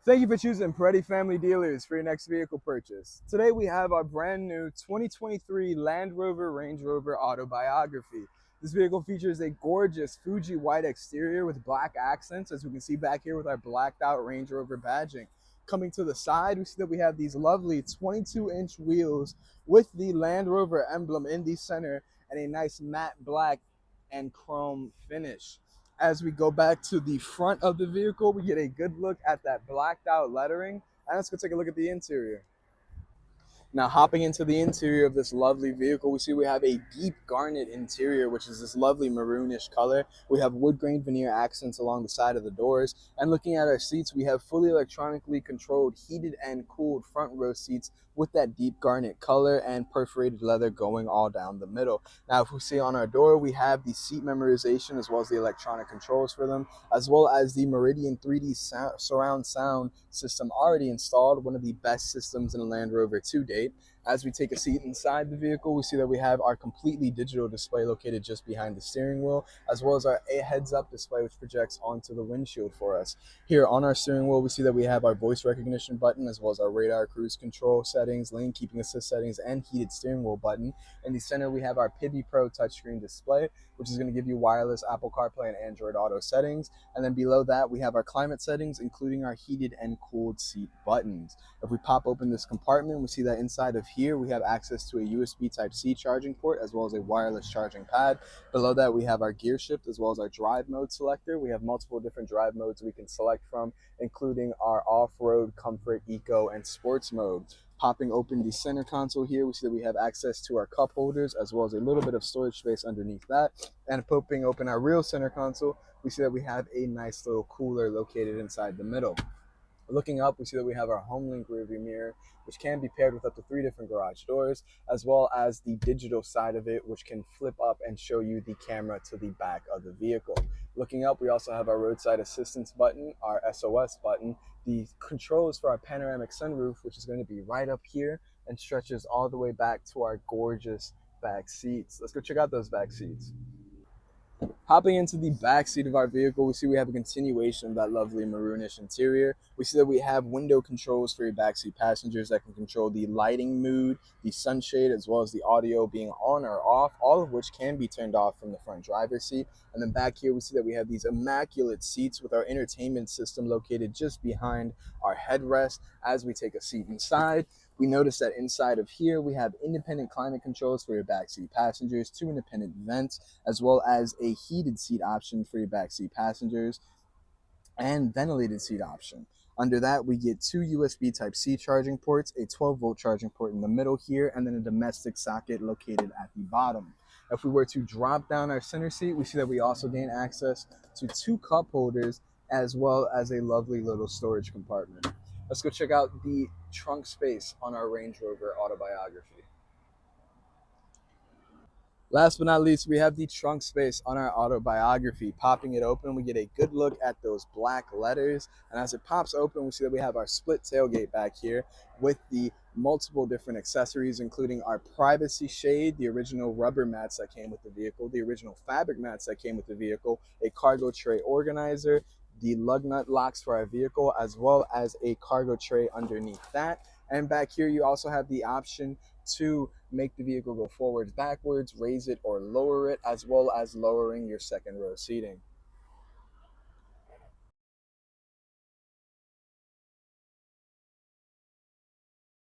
Thank you for choosing Paretti Family Dealers for your next vehicle purchase. Today we have our brand new 2023 Land Rover Range Rover Autobiography. This vehicle features a gorgeous Fuji white exterior with black accents, as we can see back here with our blacked out Range Rover badging. Coming to the side, we see that we have these lovely 22-inch wheels with the Land Rover emblem in the center and a nice matte black and chrome finish. As we go back to the front of the vehicle, we get a good look at that blacked out lettering. And let's go take a look at the interior. Now, hopping into the interior of this lovely vehicle, we see we have a deep garnet interior, which is this lovely maroonish color. We have wood grain veneer accents along the side of the doors. And looking at our seats, we have fully electronically controlled heated and cooled front row seats with that deep garnet color and perforated leather going all down the middle. Now, if we see on our door, we have the seat memorization as well as the electronic controls for them, as well as the Meridian 3D surround sound system already installed, one of the best systems in a Land Rover to date. As we take a seat inside the vehicle, we see that we have our completely digital display located just behind the steering wheel, as well as our heads-up display, which projects onto the windshield for us. Here on our steering wheel, we see that we have our voice recognition button, as well as our radar cruise control settings, lane keeping assist settings, and heated steering wheel button. In the center, we have our Pivi Pro touchscreen display, which is going to give you wireless Apple CarPlay and Android Auto settings. And then below that, we have our climate settings, including our heated and cooled seat buttons. If we pop open this compartment, we see that inside of here we have access to a USB Type-C charging port as well as a wireless charging pad. Below that, we have our gear shift as well as our drive mode selector. We have multiple different drive modes we can select from, including our off-road, comfort, eco, and sports mode. Popping open the center console here, we see that we have access to our cup holders as well as a little bit of storage space underneath that. And popping open our rear center console, we see that we have a nice little cooler located inside the middle. Looking up, we see that we have our HomeLink rearview mirror, which can be paired with up to 3 different garage doors, as well as the digital side of it, which can flip up and show you the camera to the back of the vehicle. Looking up, we also have our roadside assistance button, our SOS button, the controls for our panoramic sunroof, which is going to be right up here and stretches all the way back to our gorgeous back seats. Let's go check out those back seats. Hopping into the back seat of our vehicle, we see we have a continuation of that lovely maroonish interior. We see that we have window controls for your backseat passengers that can control the lighting mood, the sunshade, as well as the audio being on or off, all of which can be turned off from the front driver's seat. And then back here, we see that we have these immaculate seats with our entertainment system located just behind our headrest. As we take a seat inside, we notice that inside of here, we have independent climate controls for your backseat passengers, 2 independent vents, as well as a heated seat option for your backseat passengers and ventilated seat option. Under that, we get 2 USB Type-C charging ports, a 12-volt charging port in the middle here, and then a domestic socket located at the bottom. If we were to drop down our center seat, we see that we also gain access to 2 cup holders as well as a lovely little storage compartment. Let's go check out the trunk space on our Range Rover Autobiography. Last but not least, we have the trunk space on our Autobiography. Popping it open, we get a good look at those black letters. And as it pops open, we see that we have our split tailgate back here with the multiple different accessories, including our privacy shade, the original rubber mats that came with the vehicle, the original fabric mats that came with the vehicle, a cargo tray organizer, the lug nut locks for our vehicle, as well as a cargo tray underneath that. And back here, you also have the option to make the vehicle go forwards, backwards, raise it or lower it, as well as lowering your second row seating.